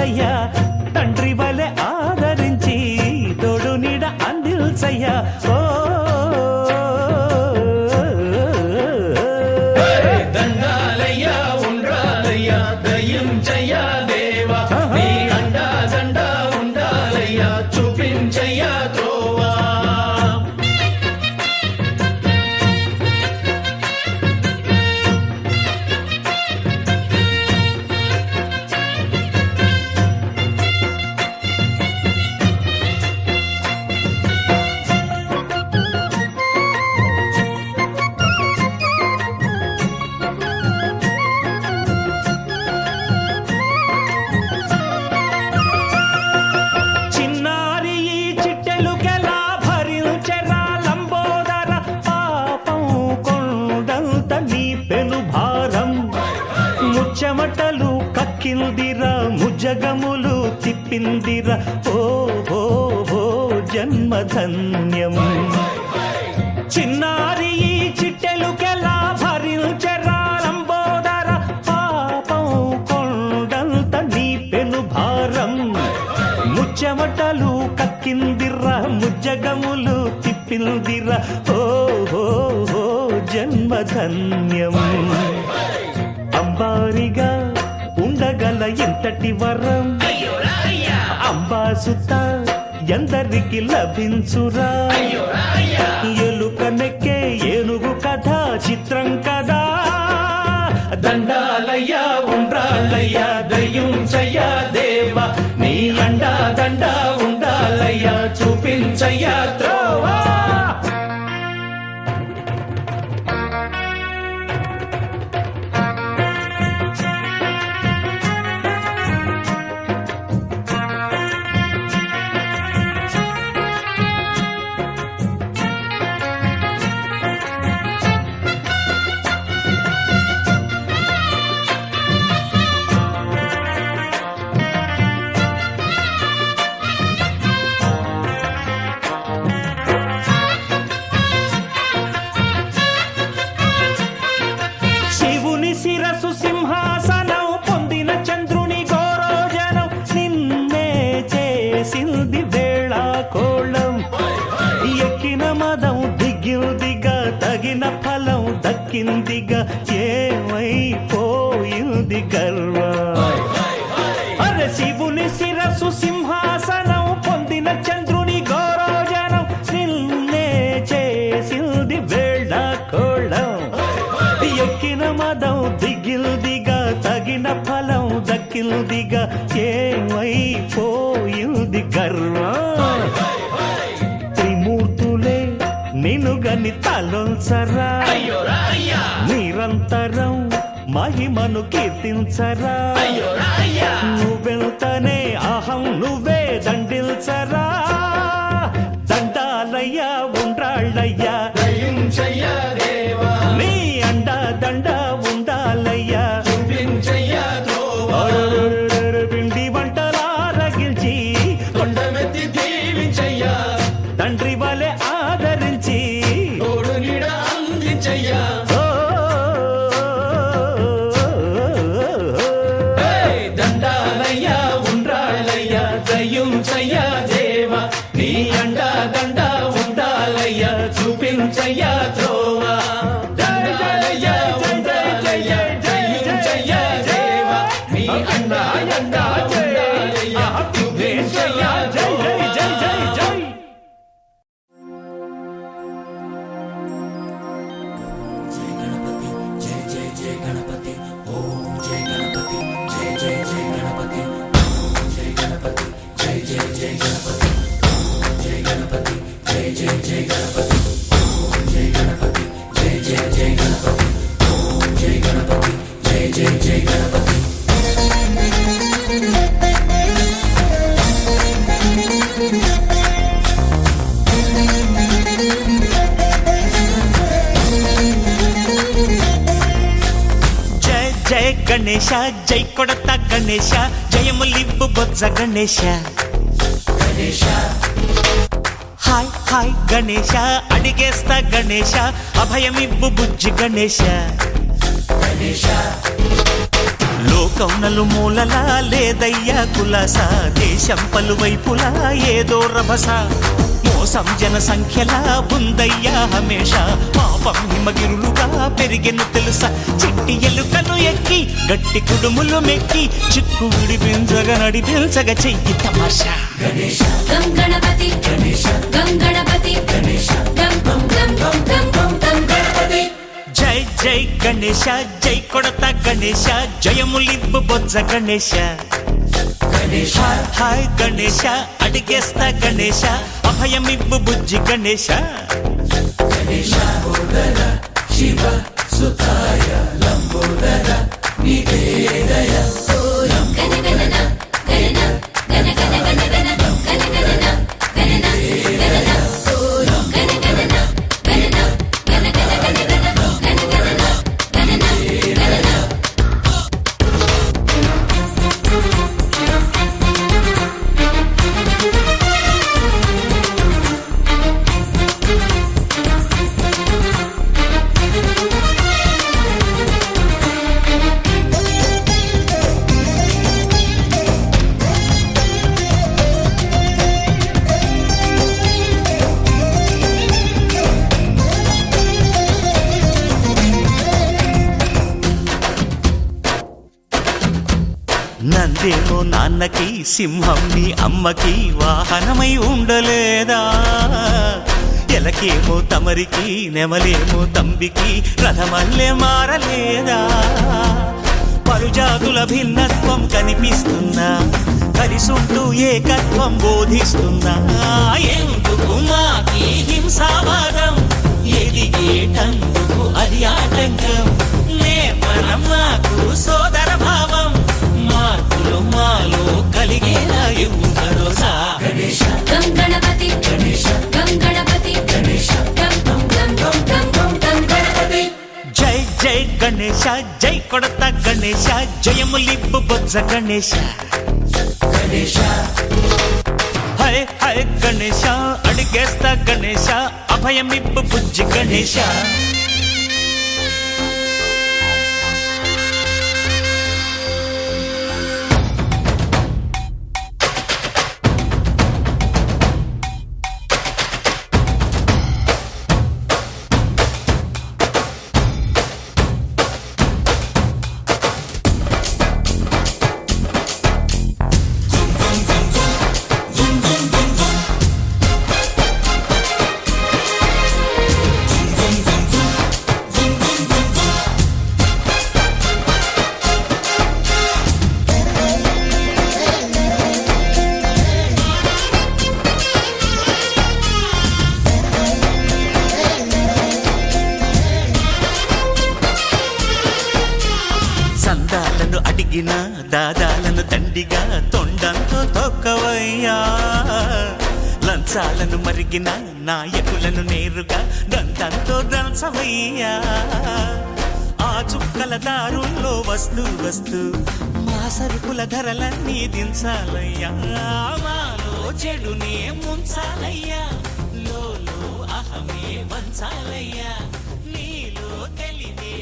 అందిల్సయ్యా తండ్రి వలె ఆదరించి తోడు నీడ అందిల్సయ్యా ఓ దండాలయ్యా ఉండ్రాలయ్యా దయ్యం చెయ్యా దేవా నీ అండా దండా ఉండాలయ్యా చూపించయ్యా త్రోవా చెమటలు కక్కిందిరా ముజగములు తిప్పిందిరా ఓ ఓ ఓ జన్మధన్యం చిన్నారి ఈ చిట్టెలుకెలా భరించెరా లంబోదర పాపం కొండంత నీ పెను భారం ముచ్చెమటలు కక్కిందిరా ముజగములు తిప్పిందిరా ఓ ఓ ఓ జన్మధన్యం అంబారిగా ఉండగల ఎంతటి వరం అంబాసుత ఎందరికి లభించురా ఎలుకనెక్కే ఏనుగు కథ చిత్రం కదా దండాలయ్యా ఉండ్రాలయ్యా దయ్యం చెయ్యా దేవా నీ అండా దండా ఉండాలయ్యా చూపించయ్యా త్రోవా శిరసు సింహాసనం పొందిన చంద్రుని గౌరోజనం నిన్నే చేసింది వేళ కోళం ఎక్కిన మదం దిగిందిగా తగిన ఫలం దక్కిందిగా ఏమైపోయింది గర్వం అరే శివుని శిరసు సింహాసనం పొందిన చంద్రుని గౌరోజనం నిన్నే చేసింది వేళ కోళం ఎక్కిన మదం దిగిల్దిగా తగిన ఫలం దక్కిల్దిగా ఏమైపోయింది గర్వం త్రిమూర్తులే నిన్నుగని తలొల్చరా నిరంతరం మహిమను కీర్తించరా నువ్వెళ్తనే అహం నువ్వే దండిల్చరా దండాలయ్యా ఉండ్రాళ్ళయ్యా దయ్యం చెయ్యా దేవా నీ అండా దండా ఉండాలయ్యా చూపించయ్యా త్రోవా పిండి వంటలారగిల్చి కొండమెత్తి దీవించయ్యా తండ్రి వలె ఆదరించి తోడు నీడ అందించయ్యా దండాలయ్యా ఉండ్రాళ్ళయ్యా దయ్యం చెయ్యా దేవా నీ అండా దండా ఉండాలయ్యా చూపించయ్యా త్రోవా దండాలయ్యా ఉండ్రాళ్ళయ్యా దయ్యం చెయ్యా దేవా నీ అండా దండా ఉండాలయ్యా చూపించయ్యా త్రోవా జయ గణేశ జై కొడత గణేశ జయములివ్వు బొజ్జ గణేశ హాయ్ హాయ్ గణేశ అడిగేస్తా గణేశ అభయమివ్వు బుజ్జి గణేశ లోకం నలుమూలలా లేదయ్యా కులాస, దేశం పలువైపులా ఏదో రభస, మోసం జన సంఖ్యలా ఉందయ్యా హమేష, పాపం హిమగిరులుగా పెరిగెను తెలుసా, చిట్టి ఎలుకను ఎక్కి గట్టి కుడుములు మెక్కి, చిక్కు విడిపించగా నడిపించగా చెయ్యి తమాషా. గం గణపతి గం గణపతి గం గం గం గం గం గం గణపతి. జై జై గణేశ, జై కొడత గణేశ, జయములివ్వు బొజ్జ గణేశ. హాయ్ హాయ్ గణేశ, అడిగేస్తా గణేశ, అభయమివ్వు బుజ్జి గణేశ. శివ సుతాయ లంబోదర నివేదయ. గణ గణన గణన గణ గణ గణ గణ గణ గణన గణన గణన గణ గణన గణన గణ గణ గణ గణ గణ గణన గణన గణన. నందేమో నాన్నకి, సింహం నీ అమ్మకి వాహనమై ఉండలేదా, ఎలకేమో తమరికి, నెమలేమో తంబికి రథమల్లే మారలేదా, పలుజాతుల భిన్నత్వం కనిపిస్తున్నా, కలిసుంటూ ఏకత్వం బోధిస్తున్నా, ఎందుకు మాకి హింసావాదం, ఎదిగేటందుకు అది ఆటంకం, నేపనం మాకు సోదర భావం, మార్పులు మాలో కలిగేలా ఇవ్వు భరోసా. గం గణపతి గం గణపతి గం గం గం గం గం గం గణపతి. జై జై గణేశ, జై కొడత గణేశ, జయములివ్వు బొజ్జ గణేశ. హై హై గణేశ, అడిగేస్తా గణేశ, అభయమివ్వు బుజ్జి గణేశ. సందాలను అడిగిన దాదాలను దండిగా తొండంతో తొక్కవయ్యా, లంచాలను మరిగిన నాయకులను నేరుగా దంతంతో దంచవయ్యా, ఆ చుక్కల దారుల్లో వస్తూ వస్తూ మా సరుకుల ధరలన్నీ దించాలయ్యా, మాలో చెడునే ముంచాలయ్యా, లోలో అహమే వంచాలయ్యా, నీలో తెలివే